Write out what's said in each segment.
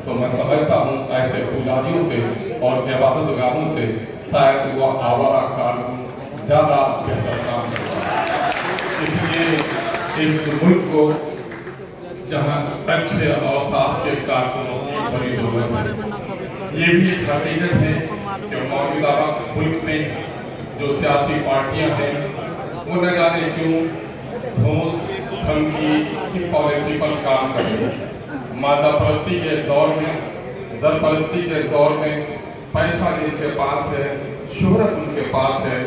تو میں سمجھتا ہوں ایسے پجاریوں سے اور عبادت گاہوں سے شاید وہ آوارہ کارکن زیادہ بہتر کام کرتا ہے۔ اس لیے اس ملک کو جہاں اچھے اوصاف کے کارکنوں کی بڑی ضرورت ہے۔ یہ بھی ایک حقیقت ہے کہ موجودہ ملک میں جو سیاسی پارٹیاں ہیں وہ نہ جانے کیوں دھوس دھمکی کی پالیسی پر کام کرتے ہیں۔ مادہ پرستی کے اس دور میں، زر پرستی کے اس دور میں پیسہ جن کے پاس ہے، شہرت ان کے پاس ہے،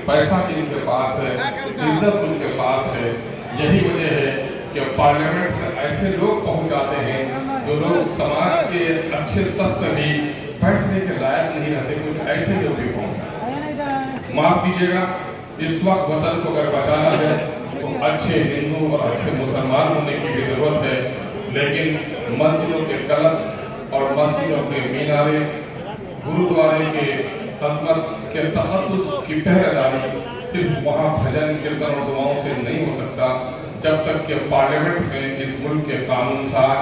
پیسہ جن کے پاس ہے، عزت ان کے پاس ہے، یہی وجہ ہے کہ پارلیمنٹ میں ایسے لوگ پہنچ جاتے ہیں جو لوگ سماج کے اچھے سخت بھی بیٹھنے کے لائق نہیں رہتے، کچھ ایسے لوگ بھی پہنچ جاتے ہیں۔ معاف کیجیے گا، اس وقت وطن کو اگر بچانا ہے تو اچھے ہندو اور اچھے مسلمان ہونے کی بھی ضرورت ہے، لیکن مسجدوں کے کلش اور مسجدوں کے مینارے، گرودوارے کے عظمت کے تقدس کی پہرہ داری صرف وہاں بھجن کیرتن اور دعاؤں سے نہیں ہو سکتا، جب تک کہ پارلیمنٹ میں اس ملک کے قانون ساز،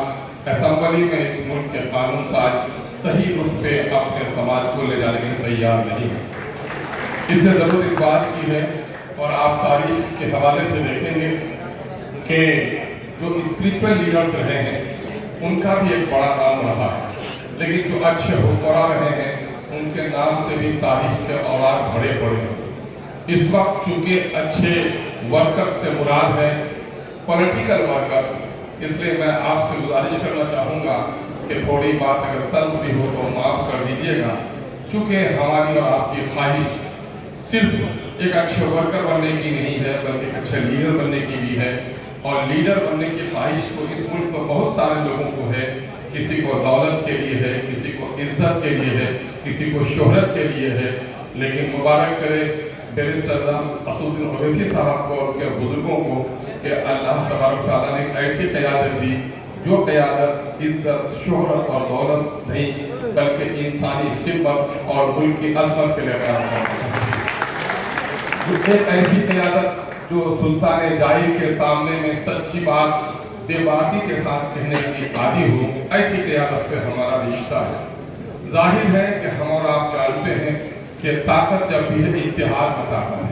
اسمبلی میں اس ملک کے قانون ساز صحیح رخ پہ اپنے سماج کو لے جانے کے لیے تیار نہیں ہے۔ اس نے ضرورت اس بات کی ہے، اور آپ تاریخ کے حوالے سے دیکھیں گے کہ جو اسپریچول لیڈرز رہے ہیں ان کا بھی ایک بڑا نام رہا ہے، لیکن جو اچھے حکمراں رہے ہیں ان کے نام سے بھی تاریخ کے اوراق بڑے بڑے ہیں۔ اس وقت چونکہ اچھے ورکرز سے مراد ہے پولیٹیکل ورکر، اس لیے میں آپ سے گزارش کرنا چاہوں گا کہ تھوڑی بات اگر طرز بھی ہو تو معاف کر دیجیے گا، چونکہ ہماری اور آپ کی خواہش صرف ایک اچھے ورکر بننے کی نہیں ہے بلکہ ایک اچھے لیڈر بننے کی بھی ہے، اور لیڈر بننے کی خواہش کو اس ملک میں بہت سارے لوگوں کو ہے، کسی کو دولت کے لیے ہے، کسی کو عزت کے لیے ہے، کسی کو شہرت کے لیے ہے، لیکن مبارک کرے بیرسٹر اسد الدین اویسی صاحب کو اور ان کے بزرگوں کو کہ اللہ تبارک تعالیٰ نے ایسی قیادت دی جو قیادت عزت، شہرت اور دولت نہیں بلکہ انسانی خدمت اور ملک کی عظمت کے لیے قیام کرتی ہے۔ ایک ایسی قیادت جو سلطان جائر کے سامنے میں سچی بات بے باکی کے ساتھ کہنے کی عادی ہو، ایسی قیادت سے ہمارا رشتہ ہے۔ ظاہر ہے کہ ہم اور آپ جانتے ہیں کہ طاقت جب بھی ہے اتحاد میں طاقت ہے،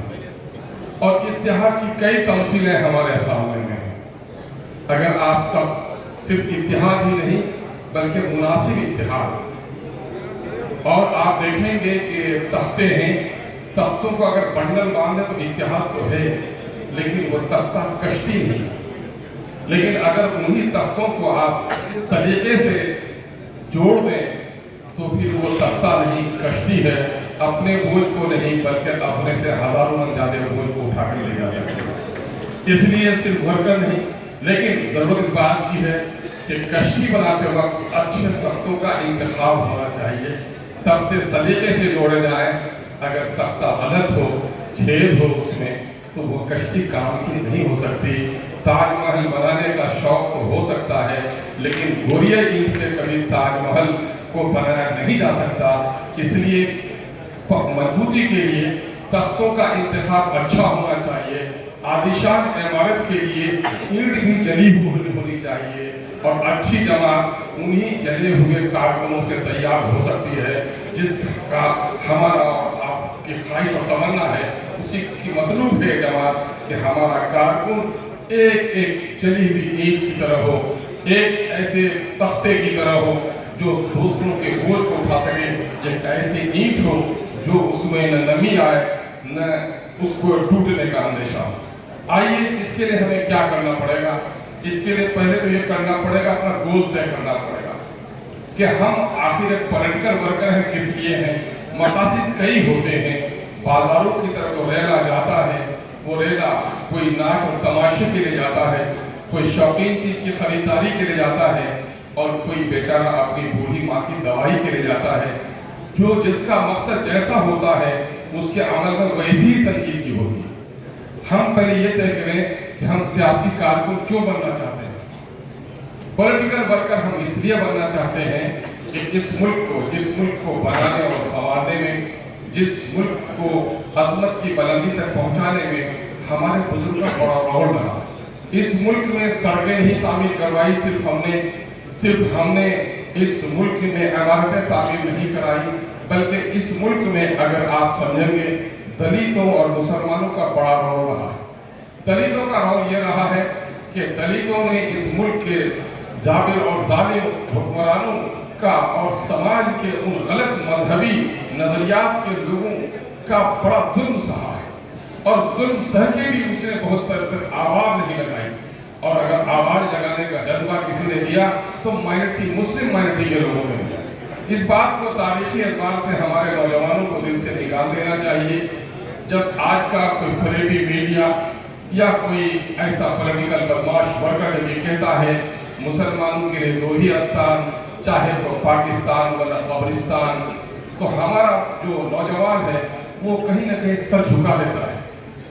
اور اتحاد کی کئی تمثیلیں ہمارے سامنے میں ہیں۔ اگر آپ صرف اتحاد ہی نہیں بلکہ مناسب اتحاد، اور آپ دیکھیں گے کہ تختے ہیں، تختوں کو اگر بنڈل باندھے تو اتحاد تو ہے لیکن وہ تختہ کشتی نہیں، لیکن اگر انہی تختوں کو آپ سلیقے سے جوڑ دیں تو پھر وہ تختہ نہیں کشتی ہے، اپنے بوجھ کو نہیں بلکہ اپنے سے ہزاروں من زیادہ بوجھ کو اٹھا کر لے جا سکتے ہیں۔ اس لیے صرف ورکر نہیں، لیکن ضرورت اس بات کی ہے کہ کشتی بناتے وقت اچھے تختوں کا انتخاب ہونا چاہیے، تختے سلیقے سے جوڑے جائیں۔ اگر تختہ غلط ہو، چھید ہو اس میں، تو وہ کشتی کام کی نہیں ہو سکتی۔ تاج محل بنانے کا شوق تو ہو سکتا ہے لیکن گوریا اینٹ سے کبھی تاج محل کو بنایا نہیں جا سکتا۔ اس لیے مضبوطی کے لیے تختوں کا انتخاب اچھا ہونا چاہیے، عالیشان عمارت کے لیے اینٹ بھی جلی ہوئی ہونی چاہیے، اور اچھی جماعت انہی جلے ہوئے کارکنوں سے تیار ہو سکتی ہے جس کا ہمارا اور آپ کی خواہش اور تمنا ہے، اسی کی مطلوب ہے جماعت کہ ہمارا کارکن ایک ایک جلی ہوئی اینٹ کی طرح ہو، ایک ایسے تختے کی طرح ہو جو دوسروں کے بوجھ کو اٹھا سکے، ایک ایسی اینٹ ہو جو اس میں نہ نمی آئے نہ اس کو ٹوٹنے کا اندیشہ ہو۔ آئیے اس کے لیے ہمیں کیا کرنا پڑے گا؟ اس کے لیے پہلے تو یہ کرنا پڑے گا، اپنا گول طے کرنا پڑے گا کہ ہم آخر ایک پولیٹیکل ورکر ہیں، کس لیے ہیں؟ مقاصد کئی ہوتے ہیں۔ بازاروں کی طرف وہ ریلا جاتا ہے، وہ ریلا کوئی ناچ اور تماشے کے لیے جاتا ہے، کوئی شوقین چیز کی خریداری کے لیے جاتا ہے، اور کوئی بیچارہ اپنی بوڑھی ماں کی دوائی کے لیے جاتا ہے۔ جو جس کا مقصد جیسا ہوتا ہے اس کے عمل میں ویسی ہی سنجیدگی ہوتی ہے۔ ہم پہلے یہ طے کریں کہ ہم سیاسی کارکن کیوں بننا چاہتے ہیں۔ پولیٹیکل ورکر ہم اس لیے بننا چاہتے ہیں کہ جس ملک کو بنانے اور سنوارنے میں، جس ملک کو عظمت کی بلندی تک پہنچانے میں ہمارے بزرگوں کا بڑا رول رہا۔ اس ملک میں سڑکیں ہی تعمیر کروائی صرف ہم نے इस मुल्क में इमारतें तामीर नहीं कराई, बल्कि इस मुल्क में अगर आप समझेंगे दलितों और मुसलमानों का बड़ा रोल रहा है। दलितों का रोल ये रहा है कि दलितों ने इस मुल्क के जाबिर और जालिम हुक्मरानों का और समाज के उन गलत मजहबी नजरियात के लोगों का बड़ा जुल्म सहा है, और जुल्म सह के भी उसने बहुत तक आवाज नहीं लगाई। और अगर आवाज लगाने का जज्बा किसी ने दिया तो माइनॉरिटी, मुस्लिम माइनॉरिटी के लोगों ने दिया। इस बात को तारीखी एतबार से हमारे नौजवानों को दिल से निकाल देना चाहिए। जब आज का कोई फरेबी मीडिया या कोई ऐसा पॉलिटिकल बदमाश वर्कर जब ये कहता है मुसलमानों के लिए दो ही स्थान, चाहे तो पाकिस्तान वरना कब्रिस्तान, तो हमारा जो नौजवान है वो कहीं ना कहीं सर झुका देता है।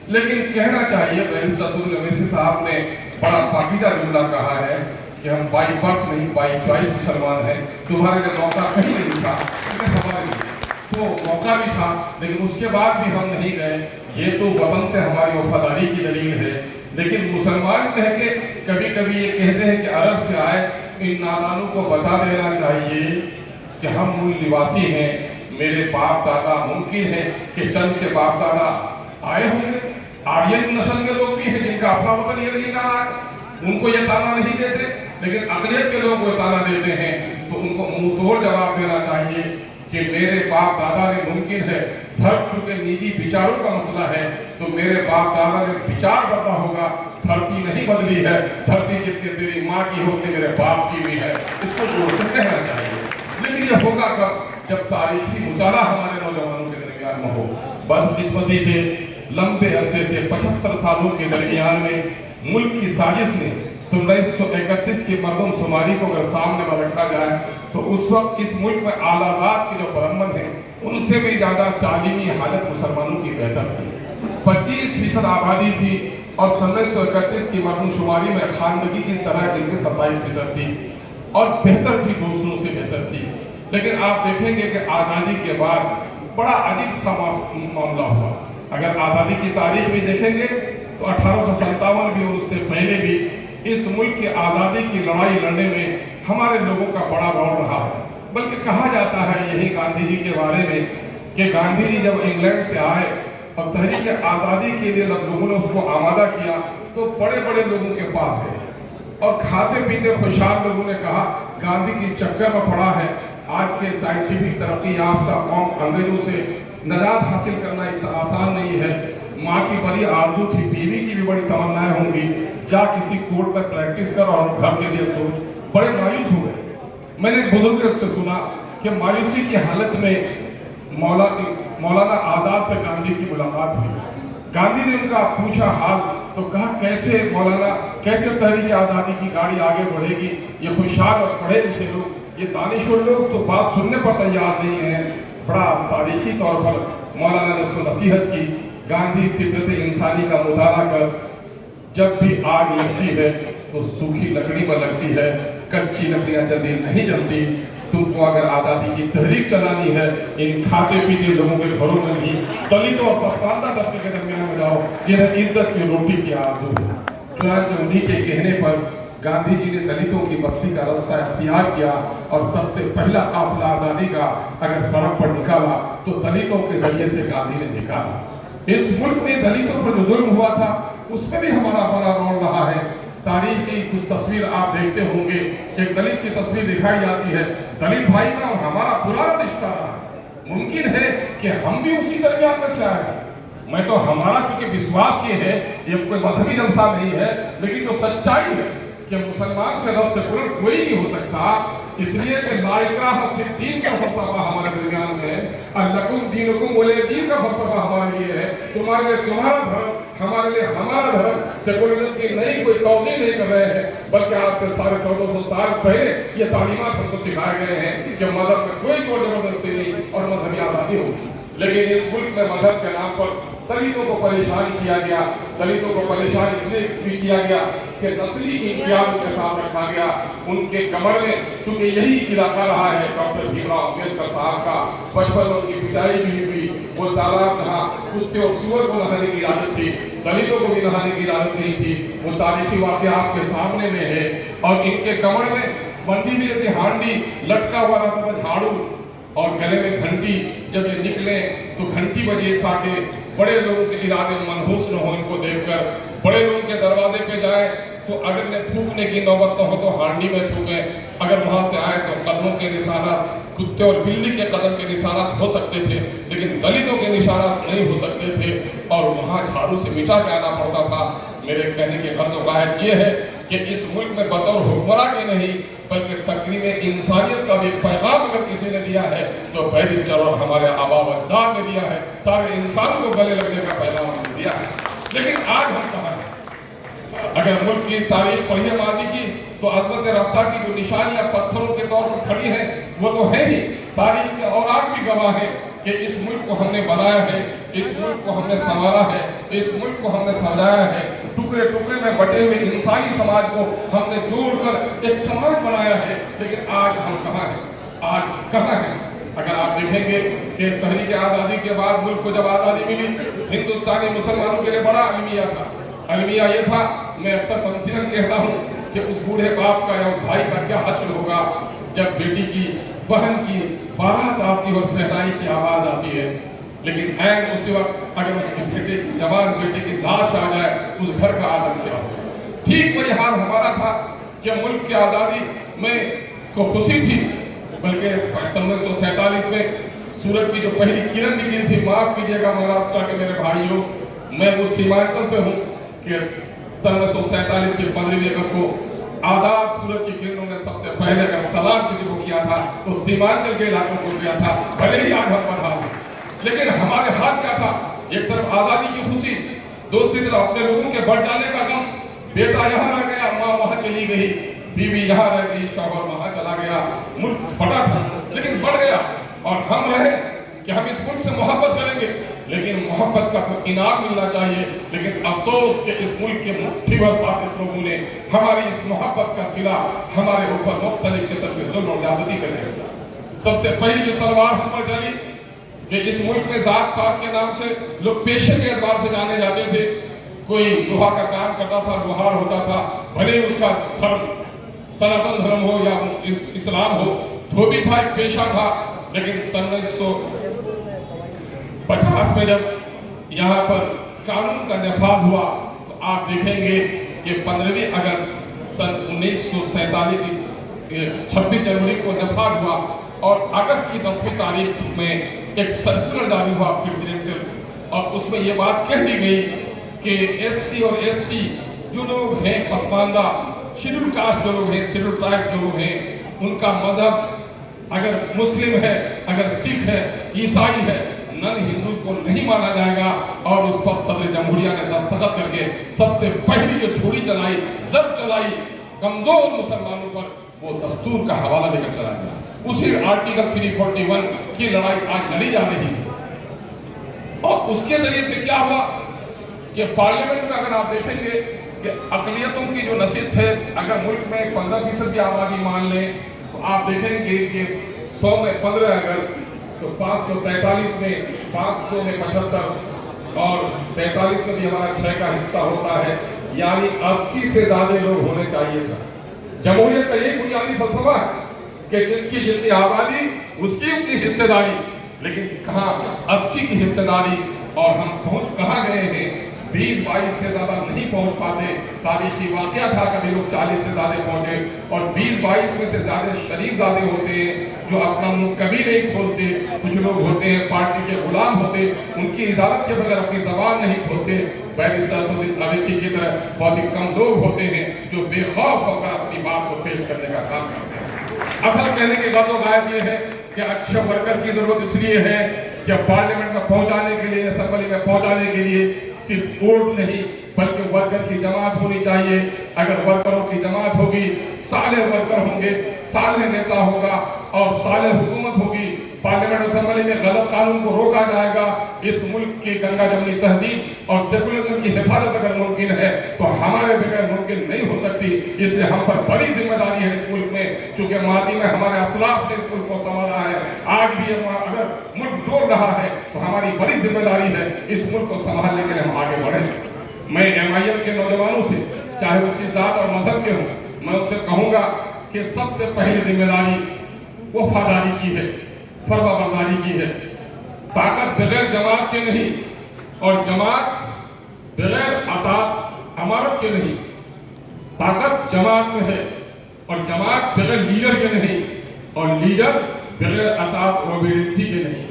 लेकिन कहना चाहिए, बैरिस्टर अब्दुल अवैसी साहब ने बड़ा पाकीज़ा जुमला कहा है कि हम बाई बर्थ नहीं बाई चॉइस मुसलमान हैं। तुम्हारे लिए मौका कहीं नहीं था, हमारे तो मौका भी था, लेकिन उसके बाद भी हम नहीं गए। ये तो वतन से हमारी वफादारी की दलील है। लेकिन मुसलमान कह के कभी कभी ये कहते हैं कि अरब से आए, इन नादानों को बता देना चाहिए कि हम मूल निवासी हैं। मेरे बाप दादा, मुमकिन है कि चंद के बाप दादा आए होंगे, आर्यन नस्ल के लोग भी हैं जिनका अपना वतन ये नहीं रहा है, उनको ये ताना नहीं देते, लेकिन अकलियत के लोग वो ताना देते हैं। तो उनको मुंह तोड़ जवाब देना चाहिए कि मेरे बाप दादा ने, मुमकिन है धर्म चुके निजी विचारों का मसला है, तो मेरे बाप दादा ने विचार बदला होगा, धरती नहीं बदली है। धरती जितनी तेरी माँ की होती मेरे बाप की भी है, इसको जोर से कहना चाहिए। लेकिन ये होगा कब? जब तारीखी मुताला हमारे नौजवानों के दरमियान में हो। बदकिस्मती से लंबे अरसे से 75 सालों के दरमियान में मुल्क की साजिश ने 1931 की मरदमशुमारी को अगर सामने में रखा जाए तो उस वक्त इस मुल्क में आलाजात के जो बरमन हैं उनसे भी ज़्यादा तालीमी हालत मुसलमानों की बेहतर थी। 25% आबादी थी और 1931 की मरदमशुमारी में खानदगी की शरह इनकी 27% थी और बेहतर थी, दूसरों से बेहतर थी। लेकिन आप देखेंगे कि आज़ादी के बाद बड़ा अजीब सा मामला हुआ। अगर आज़ादी की तारीख भी देखेंगे तो 1857 भी और उससे पहले भी इस मुल्क की आज़ादी की लड़ाई लड़ने में हमारे लोगों का बड़ा रोल रहा है। बल्कि कहा जाता है यही गांधी जी के बारे में कि गांधी जी जब इंग्लैंड से आए और तहरीक आज़ादी के लिए लोगों ने उसको आमादा किया तो बड़े बड़े लोगों के पास गए और खाते पीते खुशहाल लोगों ने कहा गांधी किस चक्कर में पड़ा है। आज के साइंटिफिक तरक्की याफ्ता कौम अंग्रेजों से निजात हासिल करना इतना आसान नहीं है। माँ की बड़ी आरज़ू थी, बीवी की भी बड़ी तमन्नाएं होंगी, जा किसी कोर्ट में प्रैक्टिस कर और घर के लिए सोच। बड़े मायूस हो गए। मैंने बुजुर्ग से सुना कि मायूसी की हालत में मौलाना आज़ाद से गांधी की मुलाकात हुई। गांधी ने उनका पूछा हाल तो कहा कैसे मौलाना, कैसे तहरीक आज़ादी की गाड़ी आगे बढ़ेगी? ये खुशहाल और पढ़े लिखे लोग, ये दानिशवर लोग तो बात सुनने पर तैयार नहीं है। बड़ा तारीखी तौर पर मौलाना ने उसको नसीहत की, गांधी फितरत इंसानी का मुताला कर, जब भी आग लगती है तो सूखी लकड़ी पर लगती है, कच्ची लकड़ियां जल्दी नहीं जलती। तुमको अगर आज़ादी की तहरीक चलानी है इन खाते पीते लोगों के घरों में नहीं, दलितों और पसमानदा तबके के दरमियान में जाओ जिन्हें इज्जत की रोटी की आरज़ू है। चुनांचे उन्हीं के कहने पर गांधी जी ने दलितों की बस्ती का रास्ता इख्तियार किया और सबसे पहला काफिला आज़ादी का अगर सड़क पर निकाला तो दलितों के जरिए से गांधी ने निकाला। इस मुल्क में दलितों पर जो जुल्म हुआ था उसमें भी हमारा बड़ा रोल रहा है। तारीखी कुछ तस्वीर आप देखते होंगे, एक दलित की तस्वीर दिखाई जाती है, दलित भाई में और हमारा पुराना रिश्ता रहा है। मुमकिन है कि हम भी उसी दरमियान में से आए। मैं तो हमारा क्योंकि विश्वास ये है, ये कोई मजहबी जलसा नहीं है, लेकिन जो सच्चाई है कि मुसलमान से रस से पुरन कोई नहीं हो सकता, इसलिए कि ला इक्राहा फिद्दीन का फलसफा हमारे दरमियान में है। लकुम दीनुकुम वलिय दीन का फलसफा हमारे लिए है, तुम्हारे लिए तुम्हारा धर्म, हमारे लिए हमारा धर्म। सेकुलरिज्म की नई कोई तौज़ीह नहीं कर रहे हैं, बल्कि आज से 1450 साल पहले ये तालीमात हमको सिखाए गए हैं कि मजहब में कोई जोर जबरदस्ती नहीं और मजहबी आज़ादी होगी। लेकिन इस मुल्क में मजहब के नाम पर दलितों को परेशान किया गया। दलितों को परेशान इसलिए भी किया गया कि नस्ली इंतजाम के साथ रखा गया। उनके कमर में चूंकि यही इलाका रहा है डॉक्टर भीमराव अम्बेडकर साहब का, बचपन उनकी पिटाई भी हुई, वो तालाब नहा, कुत्ते और सुअर को नहाने की इजाजत थी, दलितों को भी नहाने की इजाजत नहीं थी। वो तारीखी वाक़यात के सामने में है और इनके कमर में मंडी में यदि हांडी लटका हुआ रहता था, झाड़ू और गले में घंटी, जब ये निकले तो घंटी बजे ताकि बड़े लोगों के इरादे मनहूस न हो इनको देखकर। बड़े लोगों के दरवाजे पे जाए तो अगर ने थूकने की नौबत न हो तो हांडी में थूके, अगर वहां से आए तो कदमों के निशानात, कुत्ते और बिल्ली के कदम के निशानात हो सकते थे, लेकिन दलितों के निशानात नहीं हो सकते थे और वहां झाड़ू से मिटा के आना पड़ता था। मेरे कहने के अर्थ ये है कि इस मुल्क में बतौर हुक्मरां के नहीं बल्कि तकरीब इंसानियत का भी पैगाम अगर किसी ने दिया है तो बैरिस्टर और हमारे आबा व अजदाद ने दिया है, सारे इंसानों को गले लगने का पैगाम हमने दिया है। लेकिन आज हम कहाँ हैं? अगर मुल्क की तारीख पढ़िए माजी की तो अजमत रफ्ता की जो निशानियां पत्थरों के तौर पर खड़ी हैं वो तो है ही, तारीख के और आग भी गवाह है कि इस मुल्क को हमने बनाया है, इस मुल्क को हमने संवारा है, इस मुल्क को हमने सजाया है, टुकड़े टुकड़े में बटे हुए इंसानी समाज को हमने जोड़कर एक समाज बनाया है। लेकिन आज हम कहाँ हैं? आज कहाँ हैं? अगर आप देखेंगे कि तहरीक आज़ादी के बाद मुल्क को जब आज़ादी मिली, हिंदुस्तानी मुसलमानों के लिए बड़ा अलमिया था। अलमिया ये था, मैं अक्सर तमसीलन कहता हूँ कि उस बूढ़े बाप का या उस भाई का क्या हश्र होगा जब बेटी की, बहन की बारात आती और सहनाई की आवाज आती है, लेकिन ऐन उसी वक्त अगर उसकी बेटे की, जवान बेटे की लाश आ जाए उस घर का आलम क्या होगा। ठीक वही हाल हमारा था कि मुल्क की आज़ादी में को खुशी थी, बल्कि 1947 में सूरज की जो पहली किरण निकली थी, माफ कीजिएगा महाराष्ट्र के मेरे भाइयों, मैं उस सीमांचल से हूँ कि 1947 की 15 अगस्त को आजाद सूरज की किरणों ने सबसे पहले अगर सलाम किसी को किया था तो सीमांचल के इलाकों को किया था, भले ही आज हम पर हाल। लेकिन हमारे हाथ क्या था? एक तरफ आजादी की खुशी, दूसरी तरफ अपने लोगों के बढ़ जाने का गम। बेटा यहाँ रह गया, माँ वहां चली गई, बीवी यहाँ रह गई, शौहर वहां चला गया। मुल्क बड़ा था लेकिन बढ़ गया, और हम रहे कि हम इस मुल्क से मोहब्बत करेंगे, लेकिन मोहब्बत का तो इनाम मिलना चाहिए। लेकिन अफसोस कि इस मुल्क के मुट्ठी भर फासिस्ट लोगों ने हमारी इस मोहब्बत का सिला हमारे ऊपर मुख्तलिफ किस्म के जुल्म और ज्यादती कर दिया। सबसे पहली जो तलवार हम पर चली कि इस मुल्क में जात पात के नाम से लोग पेशे के एतबार से जाने जाते थे। कोई लोहा का काम करता था, लोहार होता था, भले ही उसका धर्म सनातन धर्म हो या इस्लाम हो, धोबी था, एक पेशा था। लेकिन सन 1950 में जब यहाँ पर कानून का नफाज हुआ तो आप देखेंगे कि 15 अगस्त सन 1947 की 26 जनवरी को नफाज हुआ और अगस्त की 10वीं तारीख में एक सर्कुलर जारी हुआ प्रेसिडेंशियल, और उसमें ये बात कह दी गई कि एससी और एसटी जो लोग हैं, पसमानदा शेड्यूल कास्ट जो लोग हैं, शेड्यूल ट्राइब जो लोग हैं, उनका मजहब अगर मुस्लिम है, अगर सिख है, ईसाई है, नन हिंदू को नहीं माना जाएगा। और उस पर सदर जमहूरिया ने दस्तखत करके सबसे पहली जो छुरी चलाई, जब चलाई कमजोर मुसलमानों पर, वो दस्तूर का हवाला देकर चला गया। उसी आर्टिकल 341 की लड़ाई आज लड़ी जा रही है। और उसके जरिए से क्या हुआ कि पार्लियामेंट में अगर आप देखेंगे कि अक़लियतों की जो नशिस्त है, अगर मुल्क में 15% की आबादी मान लें तो आप देखेंगे कि 100 में 15 अगर तो 543 में 500 में 75 और 43 में भी हमारा 6 का हिस्सा होता है, यानी 80 से ज्यादा लोग होने चाहिए था। जमहूरियत का यही बुनियादी फलसफा है कि जिसकी जितनी आबादी उसकी उतनी हिस्सेदारी, लेकिन कहाँ 80 की हिस्सेदारी, और हम पहुंच कहाँ गए हैं? 20-22 से ज्यादा नहीं पहुंच पाते। तारीखी वाकया था, कभी लोग 40 से ज्यादा पहुंचे, और 20-22 में से ज्यादा शरीफ ज्यादा होते हैं जो अपना मुंह कभी नहीं खोलते। कुछ लोग होते हैं पार्टी के गुलाम होते, उनकी इजाजत के बगैर अपनी जबान नहीं खोलते। बैरिस्टर सऊदी अवैसी की तरह बहुत ही कम लोग होते हैं जो बेखौफ होकर अपनी बात को पेश करने का काम करते हैं। असल कहने की गलत गायब ये है कि अच्छे वर्कर की जरूरत इसलिए है कि पार्लियामेंट में पहुंचाने के लिए, असेंबली में पहुंचाने के लिए सिर्फ वोट नहीं बल्कि वर्कर की जमात होनी चाहिए। अगर वर्करों की जमात होगी, साले वर्कर होंगे, साले नेता होगा और साले हुकूमत होगी, पार्लियामेंट असेंबली में गलत कानून को रोका जाएगा। इस मुल्क की गंगा जमनी तहजीब और सेकुलरिज्म की हिफाजत अगर मुमकिन है तो हमारे बगैर मुमकिन नहीं हो सकती। इसलिए हम पर बड़ी जिम्मेदारी है इस मुल्क में, चूंकि माजी में हमारे असलाफ ने इस मुल्क को संभाला है, आज भी अगर मुल्क डोल रहा है तो हमारी बड़ी जिम्मेदारी है इस मुल्क को संभालने के लिए हम आगे बढ़े। मैं MIM के नौजवानों से, चाहे वो किसी जात और मजहब के हों, मैं उनसे कहूंगा کہ سب سے پہلی ذمہ داری وفاداری کی ہے، فرما برداری کی ہے۔ طاقت بغیر جماعت کے نہیں، اور جماعت بغیر اطاعت امارت کے نہیں۔ طاقت جماعت میں ہے، اور جماعت بغیر لیڈر کے نہیں، اور لیڈر بغیر اطاعت اور اوبیڈنسی کے نہیں۔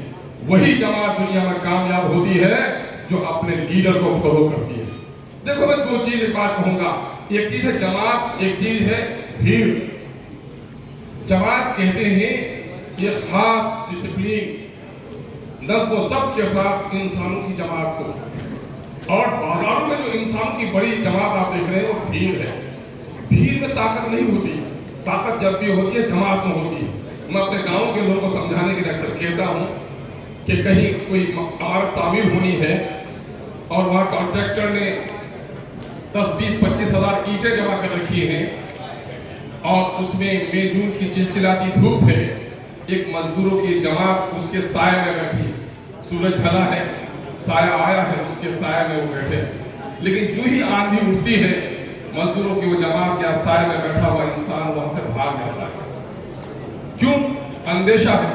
وہی جماعت دنیا میں کامیاب ہوتی ہے جو اپنے لیڈر کو فالو کرتی ہے۔ دیکھو میں دو چیز ایک بات کہوں گا، ایک چیز ہے جماعت، ایک چیز ہے بھیڑ۔ جماعت کہتے ہیں یہ خاص ڈسپلین، نظم و ضبط کے ساتھ انسانوں کی جماعت کو، اور بازاروں میں جو انسان کی بڑی جماعت آپ دیکھ رہے ہیں وہ بھیڑ ہے۔ بھیڑ میں طاقت نہیں ہوتی، طاقت جب بھی ہوتی ہے جماعت میں ہوتی ہے۔ میں اپنے گاؤں کے لوگوں کو سمجھانے کے لیے اکثر کہتا ہوں کہ کہیں کوئی عمارت تعمیر ہونی ہے اور وہاں کانٹریکٹر نے 10-20-25 ہزار اینٹیں جمع کر رکھی ہیں، اور اس میں مئی جون کی چلچلاتی دھوپ ہے، ایک مزدوروں کی جماعت اس کے سائے میں بیٹھی، سورج ڈھلا ہے، سایہ آیا ہے، اس کے سائے میں وہ بیٹھے، لیکن جو ہی آندھی اٹھتی ہے مزدوروں کی وہ جماعت یا سائے میں بیٹھا ہوا انسان وہاں سے بھاگ جاتا ہے۔ کیوں؟ اندیشہ ہے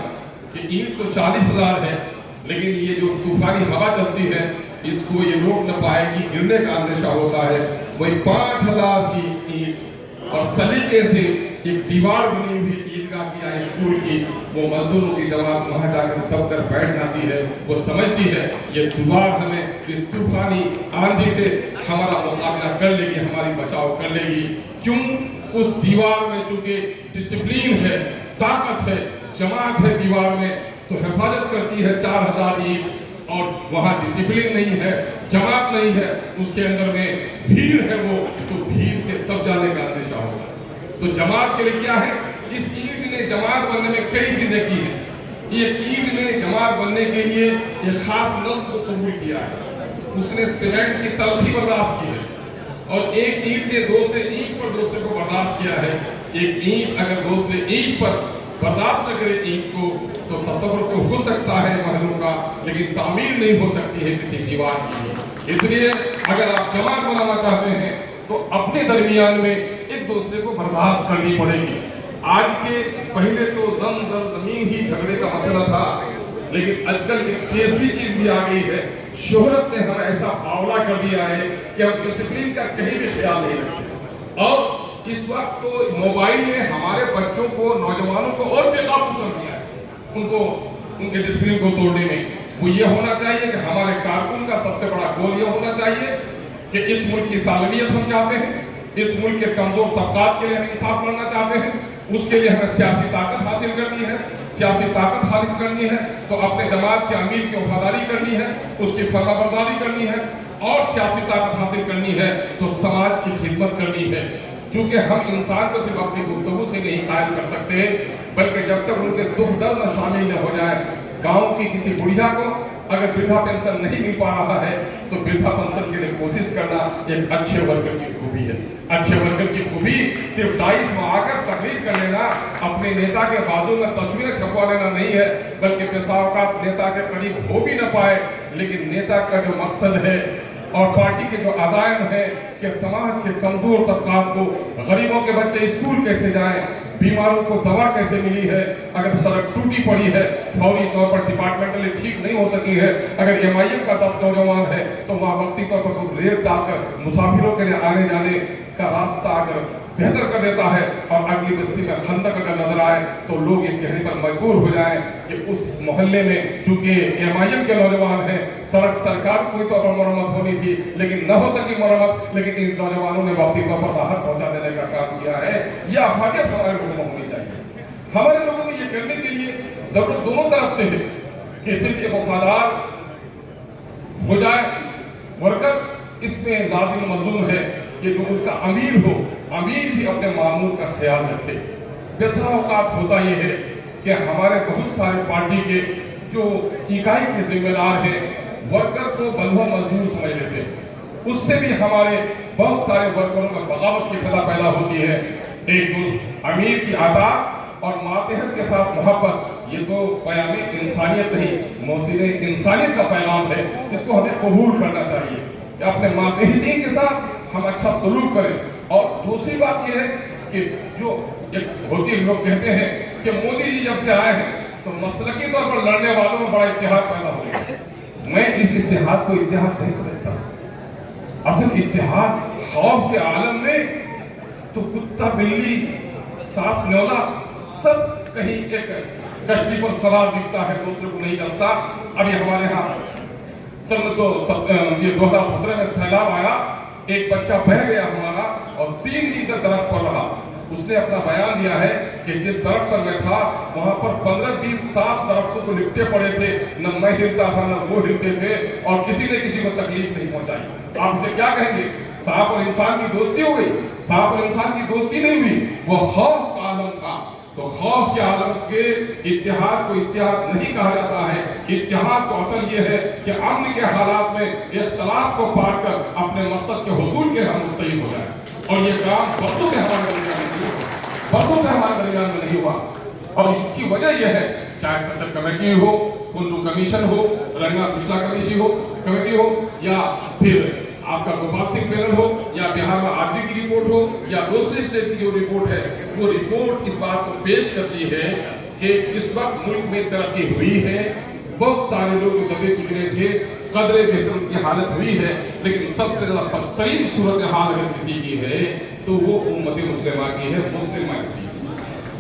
کہ اینٹ تو 40,000 ہے، لیکن یہ جو طوفانی ہوا چلتی ہے اس کو یہ روک نہ پائے گی، گرنے کا اندیشہ ہوتا ہے۔ وہی 5,000 کی اینٹ اور سلیقے سے ایک دیوار بنی ہوئی عیدگاہ کی یا اسکول کی، وہ مزدوروں کی جماعت وہاں جا کر دب کر بیٹھ جاتی ہے۔ وہ سمجھتی ہے یہ دیوار ہمیں اس طوفانی آندھی سے ہمارا مقابلہ کر لے گی، ہماری بچاؤ کر لے گی۔ کیوں؟ اس دیوار میں چونکہ ڈسپلین ہے، طاقت ہے، جماعت ہے دیوار میں، تو حفاظت کرتی ہے 4,000 اینٹ، اور وہاں ڈسپلین نہیں ہے، جماعت نہیں ہے، اس کے اندر میں بھیڑ ہے، وہ تو بھیڑ سے تب جانے کا اندیشہ ہوگا۔ تو جماعت کے لیے کیا ہے؟ اس اینٹ نے جماعت بننے میں کئی چیزیں کی ہیں۔ یہ اینٹ نے جماعت بننے کے لیے ایک خاص نظم کو قبول کیا ہے، اس نے سیمنٹ کی تلخی برداشت کی ہے، اور ایک اینٹ نے دوسرے اینٹ پر دوسرے کو برداشت کیا ہے۔ ایک اینٹ اگر دوسرے اینٹ پر برداشت نہ کرے اینٹ کو، تو تصور تو ہو سکتا ہے محلوں کا، لیکن تعمیر نہیں ہو سکتی ہے کسی دیوار کی۔ اس لیے اگر آپ جماعت بنانا چاہتے ہیں تو اپنے درمیان میں ایک دوسرے کو برداشت کرنی پڑے گی۔ آج کے پہلے تو زمین ہی جھگڑے کا مسئلہ تھا، لیکن آج کل ایک تیسری چیز بھی آ گئی ہے، شہرت نے ہمیں ایسا باولا کر دیا ہے کہ ہم ڈسپلین کا کہیں بھی خیال نہیں رکھتے۔ اور اس وقت تو موبائل نے ہمارے بچوں کو، نوجوانوں کو اور بے قابو کر دیا ہے، ان کے ڈسپلین کو توڑنے میں۔ وہ یہ ہونا چاہیے کہ ہمارے کارکن کا سب سے بڑا گول یہ ہونا چاہیے کہ اس ملک کی سالمیت ہم چاہتے ہیں، اس ملک کے کمزور طبقات کے لیے ہم انصاف کرنا چاہتے ہیں، اس کے لیے ہمیں سیاسی طاقت حاصل کرنی ہے۔ سیاسی طاقت حاصل کرنی ہے تو اپنے جماعت کے امیر کی وفاداری کرنی ہے، اس کی فرما برداری کرنی ہے، اور سیاسی طاقت حاصل کرنی ہے تو سماج کی خدمت کرنی ہے۔ چونکہ ہم انسان کو صرف اپنی گفتگو سے نہیں قائل کر سکتے، بلکہ جب تک ان کے دکھ درد میں شامل نہ ہو جائیں۔ گاؤں کی کسی بڑھیا کو اگر وردھا پینشن نہیں مل پا رہا ہے تو وردھا پینشن کے لیے کوشش کرنا ایک اچھے ورکر کی خوبی ہے۔ اچھے ورکر کی خوبی صرف ڈائس میں آ کر تقریر کر لینا، اپنے نیتا کے بازو میں تصویریں چھپوا لینا نہیں ہے، بلکہ بسا اوقات نیتا کے قریب ہو بھی نہ پائے، لیکن نیتا کا جو مقصد ہے اور پارٹی کے جو عزائم ہے کہ سماج کے کمزور طبقات کو، غریبوں کے بچے اسکول کیسے جائیں، بیماروں کو دوا کیسے ملی ہے، اگر سڑک ٹوٹی پڑی ہے فوری طور پر ڈپارٹمنٹلی ٹھیک نہیں ہو سکی ہے، اگر ایم آئی ایم کا 10 نوجوان ہے تو وہاں وقتی طور پر کچھ ریٹ ڈال کر مسافروں کے لیے آنے جانے کا راستہ اگر بہتر کر دیتا ہے، اور اگلی بستی میں خندق اگر نظر آئے تو لوگ یہ کہنے پر مجبور ہو جائیں کہ اس محلے میں چونکہ ایم آئی ایم کے نوجوان ہیں، سڑک سرکار کوئی طور پر مرمت ہونی تھی لیکن نہ ہو سکی مرمت، لیکن ان نوجوانوں نے وقتی طور پر راحت پہنچا دینے کا کام کیا ہے۔ یہ افادیت ہمارے لوگوں میں ہونی چاہیے۔ ہمارے لوگوں میں یہ کرنے کے لیے ضرورت دونوں طرف سے ہے کہ صرف یہ وفادار ہو جائے ورکر، اس میں لازم ملزوم ہے کہ جو ان کا امیر ہو، امیر بھی اپنے معمول کا خیال رکھے۔ بسا اوقات ہوتا یہ ہے کہ ہمارے بہت سارے پارٹی کے جو اکائی کے ذمہ دار ہیں ورکر کو بندھوا مزدور سمجھ لیتے ہیں، اس سے بھی ہمارے بہت سارے ورکروں میں بغاوت کی فضا پیدا ہوتی ہے۔ ایک امیر کی عطا اور ماتحت کے ساتھ محبت، یہ تو پیام انسانیت نہیں، موزن انسانیت کا پیغام ہے، اس کو ہمیں قبول کرنا چاہیے کہ اپنے ماتحتین کے ساتھ ہم اچھا سلوک کریں۔ اور دوسری بات یہ ہے کہ جو ہوتی لوگ کہتے ہیں کہ مودی جی جب سے آئے ہیں تو مسلکی طور پر لڑنے والوں میں بڑا اتحاد پیدا ہو گیا. میں اس اتحاد کو اتحاد نہیں سمجھتا. اصل اتحاد خوف کے عالم میں تو کتا بلی سانپ نیولا سب کہیں ایک کشتی پر سوار دکھتا ہے, دوسرے کو نہیں دستا. ابھی ہمارے ہاں 2017 میں سیلاب آیا, ایک بچہ بہ گیا ہمارا اور 3 دن تک درخت پر رہا. اس نے اپنا بیان دیا ہے کہ جس درخت پر میں تھا وہاں پر 15-20 سانپ درختوں کو لپٹے پڑے تھے, نہ میں ہلتا تھا نہ وہ ہلتے تھے, اور کسی نے کسی کو تکلیف نہیں پہنچائی. آپ اسے کیا کہیں گے؟ سانپ اور انسان کی دوستی ہو گئی؟ سانپ اور انسان کی دوستی نہیں ہوئی, وہ خوف کا عالم تھا. تو خوف کے عالم کے اتحاد کو اتحاد نہیں کہا جاتا ہے. اتحاد تو اصل یہ ہے کہ امن کے حالات میں اختلاف کو پار کر اپنے مقصد کے حصول کے ہم متحد ہو جائیں. اور یہ کام برسوں سے ہمارے درمیان میں نہیں ہوا. اور اس کی وجہ یہ ہے, چاہے سچت کمیٹی ہو, کندو کمیشن ہو, رنگا پچھلا کمیٹی ہو, یا پھر آپ کا گوپال سنگھ پینل ہو, یا بہار میں آرمی کی رپورٹ ہو, یا دوسرے اسٹیٹ کی جو رپورٹ ہے, وہ رپورٹ اس بات کو پیش کرتی ہے کہ اس وقت ملک میں ترقی ہوئی ہے. بہت سارے لوگ دبے کچلے تھے, قدرے بہتر کی حالت ہوئی ہے, لیکن سب سے زیادہ بدترین صورتحال اگر کسی کی ہے تو وہ امت مسلمہ کی ہے, مسلمان کی.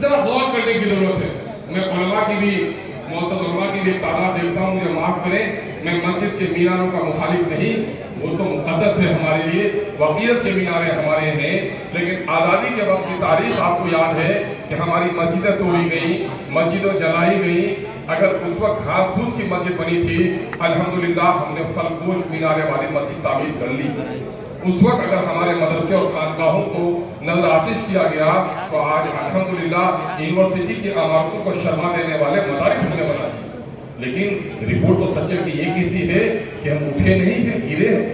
ذرا غور کرنے کی ضرورت ہے. میں علماء کی بھی, معزز علماء کی بھی تعداد دیکھتا ہوں, مجھے معاف کریں, میں مسجد کے میناروں کا مخالف نہیں, وہ تو مقدس ہے ہمارے لیے, وقیت کے مینارے ہمارے ہیں. لیکن آزادی کے وقت کی تاریخ آپ کو یاد ہے کہ ہماری مسجدیں توڑی گئیں, مسجدیں جلائی گئیں. اگر اس وقت گھاس پھوس کی مسجد بنی تھی, الحمدللہ ہم نے پھل مینارے والی مسجد تعمیر کر لی. اس وقت اگر ہمارے مدرسے اور خانقاہوں کو نظر آتش کیا گیا تو آج الحمدللہ یونیورسٹی کی عمارتوں کو شرما دینے والے مدارس ہم نے بنا دی. لیکن رپورٹ تو سچے کی یہ کہتی ہے کہ ہم اٹھے نہیں ہیں, گرے ہیں.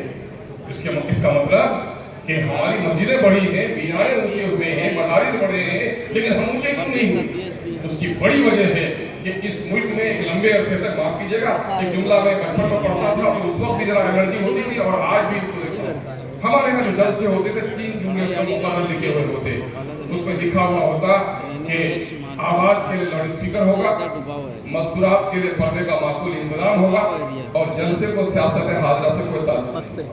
اس کا مطلب کہ ہماری مسجدیں بڑی ہیں, مینارے اونچے ہوئے ہیں, مدارس بڑے ہیں, لیکن ہم اونچے کیوں نہیں ہوئے؟ اس کی بڑی وجہ ہے کہ اس ملک میں ایک لمبے عرصے تک, معاف کیجیے گا, ایک جملہ میں بچپن میں پڑھتا تھا تو اس وقت بھی ذرا انرجی ہوتی تھی, اور آج بھی اس کو دیکھتا ہوں. ہمارے یہاں جو جلسے ہوتے تھے 3 جملے سے مقرر لکھے ہوئے ہوتے, اس میں لکھا ہوا ہوتا کہ آواز کے لیے لاؤڈ اسپیکر ہوگا, مستورات کے لیے پردے کا معقول انتظام ہوگا, اور جلسے کو سیاست حاضرہ سے کوئی تعلق نہیں.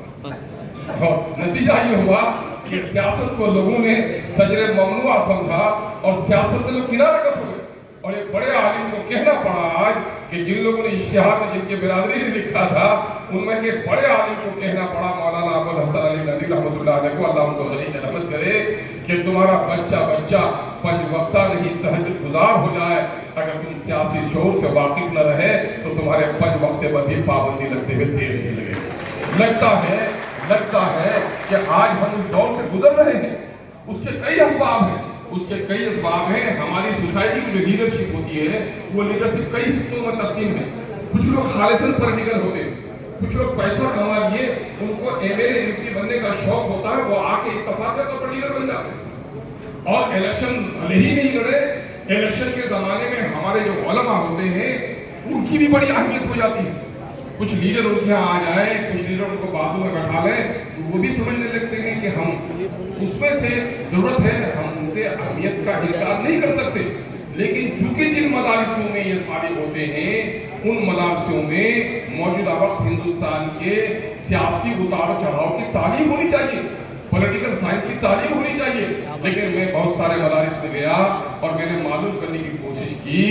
اور نتیجہ یہ ہوا کہ سیاست کو لوگوں نے سجر ممنوع سمجھا اور سیاست سے لوگ کنارے کس ہو گئے. اور ایک بڑے عالم کو کہنا پڑا آج کہ جن لوگوں نے اشتہار میں جن کے برادری نے لکھا تھا, ان میں کے بڑے عالم کو کہنا پڑا, مولانا ابوالحسن علی ندوی رحمۃ اللہ علیہ کو, اللہ ان کو غنی رحمت کرے, کہ تمہارا بچہ 5 وقتہ نہیں تہجد گزار ہو جائے, اگر تم سیاسی شعور سے واقف نہ رہے تو تمہارے 5 وقتے پر بھی پابندی لگتے ہوئے دیر نہیں لگے. لگتا ہے کہ آج ہم اس دور سے گزر رہے ہیں. اس کے کئی اسباب ہیں. ہماری سوسائٹی کی جو لیڈرشپ ہوتی ہے وہ لیڈرشپ کئی حصوں میں تقسیم ہے. کچھ لوگ خالصاً پولیٹیکل ہوتے ہیں, کچھ لوگ پیسہ کما لیے, ان کو M L A M P بننے کا شوق ہوتا ہے, وہ آ کے اتفاق کے طور پر لیڈر بن جاتے ہیں. اور الیکشن بھلے ہی نہیں لڑے, الیکشن کے زمانے میں ہمارے جو علماء ہوتے ہیں ان کی بھی بڑی اہمیت ہو جاتی ہے. کچھ لیڈر ان کے آ جائیں, کچھ لیڈر ان کو بازو میں بیٹھا لیں, تو وہ بھی سمجھنے لگتے ہیں کہ ہم اس میں سے ضرورت ہے, ہم ان کے اہمیت کا انکار نہیں کر سکتے. لیکن چونکہ جن مدارسوں میں یہ فارغ ہوتے ہیں, ان مدارسوں میں موجودہ وقت ہندوستان کے سیاسی اتار و چڑھاؤ کی تعلیم ہونی چاہیے, پولیٹیکل سائنس کی تعلیم ہونی چاہیے. لیکن میں بہت سارے مدارس میں گیا اور میں نے معلوم کرنے کی کوشش کی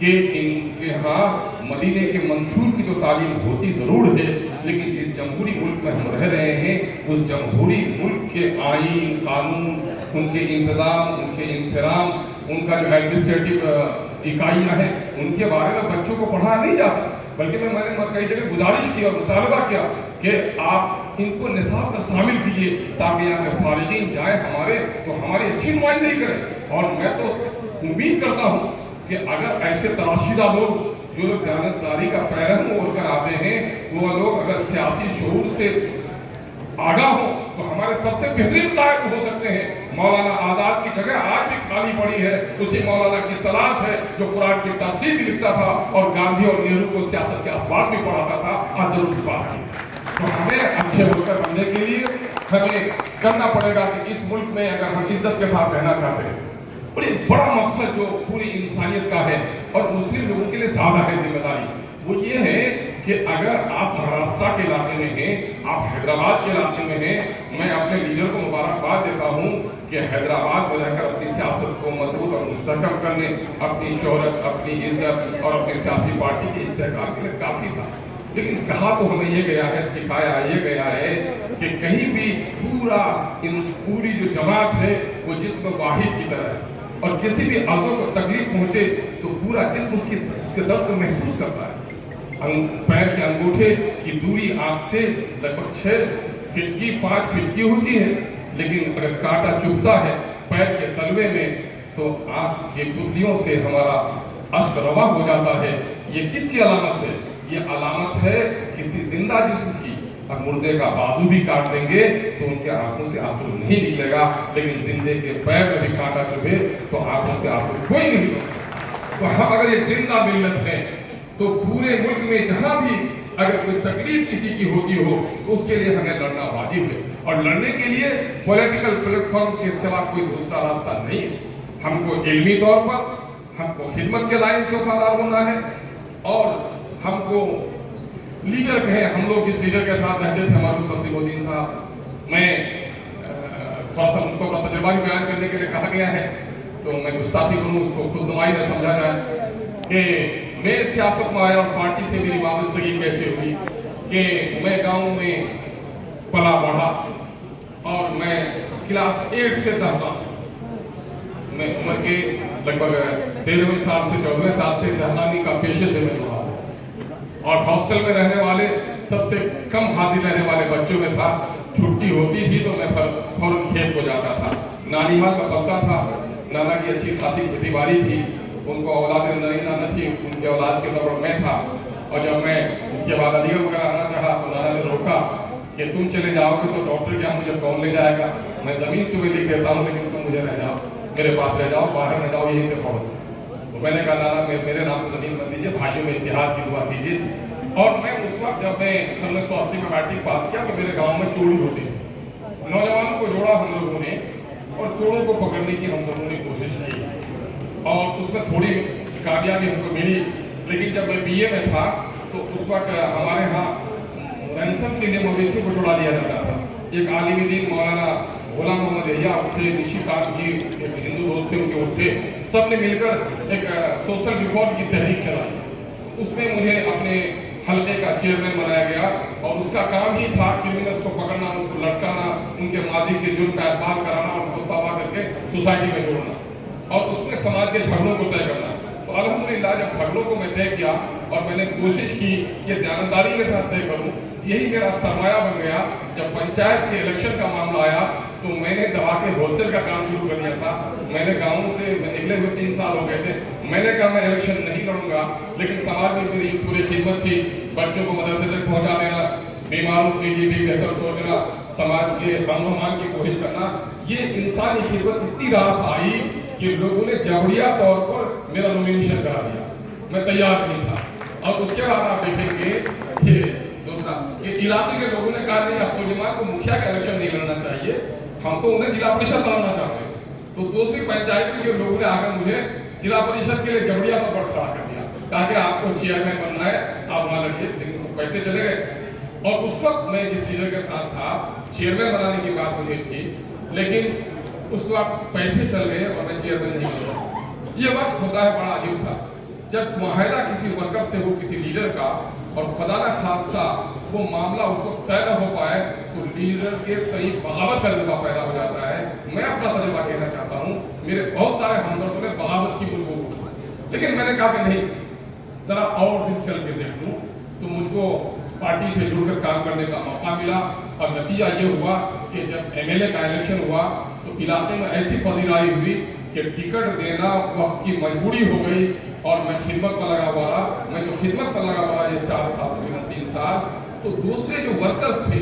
کہ ان کے ہاں مدینے کے منشور کی تو تعلیم ہوتی ضرور ہے, لیکن جس جمہوری ملک میں ہم رہ رہے ہیں اس جمہوری ملک کے آئین, قانون, ان کے انتظام, ان کے انصرام, ان کا جو ایڈمنسٹریٹو اکائیاں ہیں, ان کے بارے میں بچوں کو پڑھایا نہیں جاتا. بلکہ میں نے کئی جگہ گزارش کی اور مطالبہ کیا کہ آپ ان کو نصاب کا شامل کیجیے تاکہ یہاں کے فارغین جائیں ہمارے تو ہماری اچھی نمائندگی کریں. اور میں تو امید کرتا ہوں کہ اگر ایسے تراشیدہ لوگ جو لوگ دیانتداری کا پیرہن اوڑھ کر آتے ہیں, وہ لوگ اگر سیاسی شعور سے آگاہ ہوں تو ہمارے سب سے بہترین قائد ہو سکتے ہیں. مولانا آزاد کی جگہ آج بھی خالی پڑی ہے, اسی مولانا کی تلاش ہے جو قرآن کی تفسیر بھی لکھتا تھا اور گاندھی اور نہرو کو سیاست کے اسباب بھی پڑھاتا تھا. آج ضرور اس بات کی تو ہمیں اچھے ورکر بننے کے لیے ہمیں करना पड़ेगा कि इस मुल्क में अगर हम इज्जत के साथ रहना चाहते हैं, और एक बड़ा मकसद जो पूरी इंसानियत का है और मुस्लिम लोगों के लिए ज़्यादा है जिम्मेदारी, वो ये है कि अगर आप महाराष्ट्र के इलाके में हैं, आप हैदराबाद के इलाके में हैं, मैं अपने लीडर को मुबारकबाद देता हूँ कि हैदराबाद में रहकर अपनी सियासत को मजबूत और मुस्तहकम करने, अपनी शोहरत, अपनी इज्जत और अपनी सियासी पार्टी के इस्तेहकाम के लिए काफ़ी था। लेकिन कहा तो हमें ये गया है, सिखाया ये गया है कि कहीं भी पूरी जो जमात है वो जिस्म वाहिद की तरह है, और किसी भी आज़ू को तकलीफ पहुंचे तो पूरा जिस्म उसके दर्द को महसूस करता है। पैर के अंगूठे की दूरी आंख से लगभग 6 फीट की 5 फीट की होती है, लेकिन अगर कांटा चुभता है पैर के तलवे में तो आंख के पुतलियों से हमारा अश्क रवा हो जाता है। ये किसकी अलामत है? ये अलामत है किसी जिंदा जिस्म की। और मुर्दे का बाजू भी काट देंगे तो उनके आंखों से आंसू नहीं निकलेगा, लेकिन जिंदे के पैर में भी कांटा चुभे तो आंखों से आंसू कोई नहीं निकल सकता। तो हम अगर ये जिंदा मिल्लत है तो पूरे मुल्क में जहां भी अगर कोई तकलीफ किसी की होती हो तो उसके लिए हमें लड़ना वाजिब है, और लड़ने के लिए पॉलिटिकल प्लेटफॉर्म के सिवा कोई दूसरा रास्ता नहीं है। हमको इल्मी तौर पर हमको खिदमत के लाइन से वफादार होना है, और हमको लीडर कहें, हम लोग जिस लीडर के साथ रहते थे हमारे तस्लीमुद्दीन साहब, मैं थोड़ा सा मुझको अपना तजुर्बा भी बयान करने के लिए कहा गया है तो मैं गुस्ताखी करूँ, उसको खुदनुमाई में समझा जाए कि मैं सियासत में आया और पार्टी से मेरी वाबस्तगी कैसे हुई कि मैं गांव में पला बढ़ा और मैं क्लास 8 से 10 मैं उम्र के लगभग 13वें साल से 14वें साल से दहसानी का पेशे से मैं जुड़ा, और हॉस्टल में रहने वाले सबसे कम हाजिर रहने वाले बच्चों में था। छुट्टी होती थी तो मैं फौरन खेत को जाता था। नानीहाल में पलता था, नाना की अच्छी खासी खेती बाड़ी थी, उनको औलाद नहीं नाना थी, उनके औलाद के तौर पर मैं था। और जब मैं उसके बाद अलीगढ़ वगैरह आना चाहा तो नाना ने रोका कि तुम चले जाओगे तो डॉक्टर क्या मुझे कौन ले जाएगा, मैं ज़मीन तुम्हें लिख देता हूँ लेकिन तुम मुझे रह जाओ, मेरे पास रह जाओ, बाहर न जाओ, यहीं से पढ़ो। तो मैंने कहा नाना मेरे नाम से ज़मीन मत दीजिए, भाइयों में इत्तेहाद की दुआ कीजिए। और मैं उस वक्त जब मैं 1980 में मैट्रिक पास किया तो मेरे गाँव में चोरी होती थी, नौजवानों को जोड़ा हम लोगों ने और चोरों को पकड़ने की हम लोगों ने कोशिश की, और उसमें थोड़ी कामयाबी हमको मिली। लेकिन जब मैं BA में था तो उस वक्त हमारे यहाँ रैंसम के लिए मवेशियों को छुड़ा लिया जाता था। एक आलिम दीन मौलाना गुलाम मोहम्मद यहिया उठे, निशिकांत जी एक हिंदू दोस्त थे उनके उठे, सब ने मिलकर एक सोशल रिफॉर्म की तहरीक चलाई। उसमें मुझे अपने हल्के का चेयरमैन बनाया गया, और उसका काम ही था क्रिमिनल्स को पकड़ना, उनको लटकाना, उनके माजी के जुर्म का एतबार कराना और उनको तबाह करके सोसाइटी में जोड़ना, और उसमें समाज के झगड़ों को तय करना। तो अल्हम्दुलिल्लाह जब झगड़ों को मैं तय किया और मैंने कोशिश की कि दयानतदारी के साथ तय करूं, यही मेरा सरमाया बन गया। जब पंचायत के इलेक्शन का मामला आया तो मैंने दवा के होलसेल का काम शुरू कर दिया था। मैंने गाँव से निकले हुए 3 साल हो गए थे। मैंने कहा मैं इलेक्शन नहीं लड़ूंगा, लेकिन समाज में मेरी थोड़ी खिदमत थी, बच्चों को मदरसे तक पहुंचा देना, बीमारों के लिए भी बेहतर सोचना, समाज के अमन की कोशिश करना, ये इंसानी खिदमत इतनी रास आई कि लोगों ने जबरिया तौर पर मेरा नॉमिनेशन करा दिया। मैं तैयार नहीं था, और उसके बाद आप देखेंगे कि दूसरा कि इलाके के लोगों ने कहा नहीं अख्तुल को मुखिया का इलेक्शन नहीं लड़ना चाहिए, हम तो उन्हें जिला परिषद बनाना चाहते हैं। तो दूसरी पंचायत के लोगों ने आकर मुझे जिला परिषद के लिए जबरिया पर खड़ा कर दिया, कहा कि आपको चेयरमैन बनना है, आप वहाँ लड़िए, लेकिन पैसे चले गए। और उस वक्त मैं जिस लीडर के साथ था, चेयरमैन बनाने की बात मुझे थी, लेकिन उस वक्त पैसे चल गए और मैं चेयरमैन नहीं बन सकता। ये वक्त होता है बड़ा अजीब सा, जब मुआहदा किसी वर्कर से हो किसी लीडर का, और खुदा न खास्ता वो मामला उस वक्त तय न हो पाए तो लीडर के कई बगावत का जज्बा पैदा हो जाता है। मैं अपना तजुर्बा कहना चाहता हूँ, मेरे बहुत सारे हमदर्दों ने बगावत की मुझको की, लेकिन मैंने कहा कि नहीं, जरा और दिन चल के देख लूँ। तो मुझको पार्टी से जुड़कर काम करने का मौका मिला, और नतीजा ये हुआ कि जब MLA का इलेक्शन हुआ तो इलाके में ऐसी पजीराई हुई कि टिकट देना वक्त की मजबूरी हो गई, और मैं खिदमत पर लगा हुआ रहा। मैं जो खिदमत पर लगा हुआ ये 4 साल तकरीबन 3 साल, तो दूसरे जो वर्कर्स थे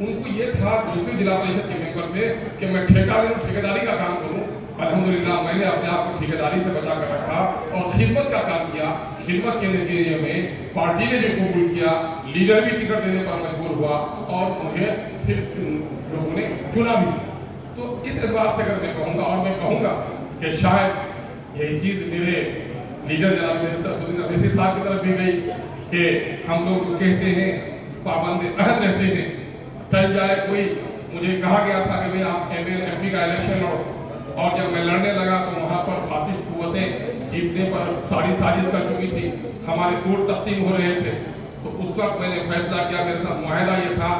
उनको ये था, दूसरे जिला परिषद के मेंबर थे, कि मैं ठेका लूँ, ठेकेदारी का काम करूँ। अल्हम्दुलिल्लाह मैंने अपने आप को ठेकेदारी से बचा कर रखा और खिदमत का काम किया। खिदमत के नतीजे में पार्टी ने भी कबूल किया, लीडर भी टिकट देने पर मजबूर हुआ, और मुझे फिर लोगों ने चुना भी। तो इस एतबार से अगर मैं कहूँगा, और मैं कहूँगा कि शायद यही चीज़ मेरे लीडर जनाब सदुद्दीन अवैसी साहब की तरफ भी गई कि हम लोग जो कहते हैं पाबंद अहद रहते हैं, टल जाए कोई। मुझे कहा गया था कि भाई आप MP का इलेक्शन लड़ो, और जब मैं लड़ने लगा तो वहाँ पर फासिस्ट कुव्वतें जीतने पर सारी साजिश कर चुकी थी, हमारे कोर्ट तकसीम हो रहे थे। तो उस वक्त मैंने फैसला किया, मेरे साथ मुआहदा ये था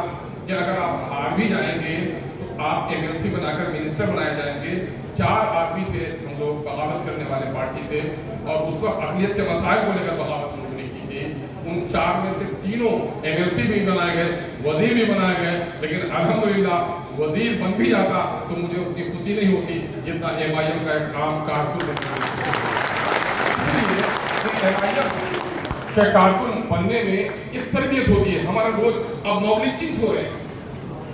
कि अगर आप हार भी जाएंगे तो आप MLC बनाकर मिनिस्टर बनाए जाएंगे। 4 आदमी थे हम लोग बगावत करने वाले पार्टी से, और उस वक्त अक़लियत के मसाइल को लेकर बगावत उन्होंने की थी। उन 4 में से 3 MLC भी बनाए गए, वजीर भी बनाए गए, लेकिन अल्हम्दुलिल्लाह वजीर बन भी जाता तो मुझे उतनी खुशी नहीं होती जितना MIM का एक आम कारकुन इसलिए MIM के कारकुन बनने में एक तरबियत होती है। हमारे रोज अब नॉलेज हो रहे हैं,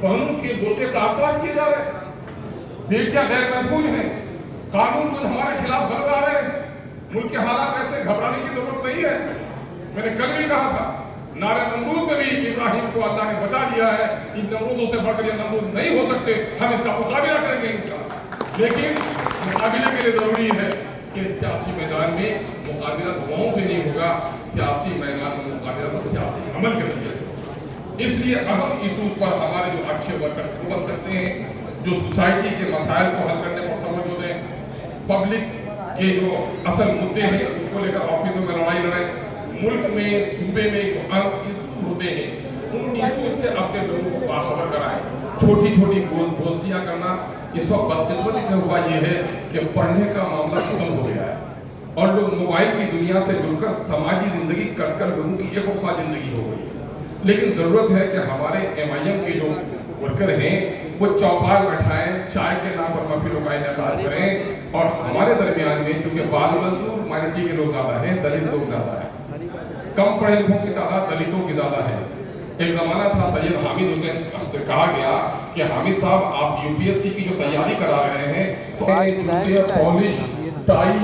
कानून के बोलते तार किए जा रहे हैं, बेटियां गैर महफूज हैं, कानून जो हमारे खिलाफ गलत आ रहे हैं। मुल्क के हालात ऐसे, घबराने की जरूरत नहीं है। मैंने कल भी कहा था, नारे नमरूद में भी इब्राहिम को अल्लाह ने बचा लिया है। इन नमरूदों से बढ़कर ये नमरूद नहीं हो सकते, हम इसका मुकाबला करेंगे इंशाअल्लाह। लेकिन मुकाबले के लिए जरूरी है कि सियासी मैदान में मुकाबला दुआओं से नहीं होगा, सियासी मैदान में मुकाबला तो सियासी अमल के जरिए से होगा। इसलिए अहम इशूज पर हमारे जो अच्छे वर्कर्स बन सकते हैं, जो सोसाइटी के मसाइल को हल करने पर तवज्जो दें, पब्लिक के जो असल मुद्दे हैं उसको लेकर ऑफिसों में लड़ाई लड़ें, मुल्क में सूबे में जो अहम इशू होते हैं उन इशू से अपने लोगों को बाखबर कराएं। छोटी छोटी गोष्ठियाँ करना इस वक्त बदकिस्मती से हुआ ये है कि पढ़ने का मामला खत्म हो गया है, और लोग मोबाइल की दुनिया से जुड़कर समाजी जिंदगी कर लोगों की एक वफा जिंदगी हो गई है। लेकिन जरूरत है कि हमारे MIM के जो वर्कर हैं वो चौपाल बैठाएं, चाय के नाम पर महफिलों का इनेकाद करें, और हमारे दरमियान में चूंकि बाल मजदूर माइनॉरिटी के लोग ज्यादा हैं, दलित लोग ज्यादा हैं, कम पढ़े लिखों की तादाद दलितों की ज्यादा है। एक जमाना था सैयद हामिद हुसैन से कहा गया कि हामिद साहब आप UPSC की जो तैयारी करा रहे हैं तो पॉलिश टाई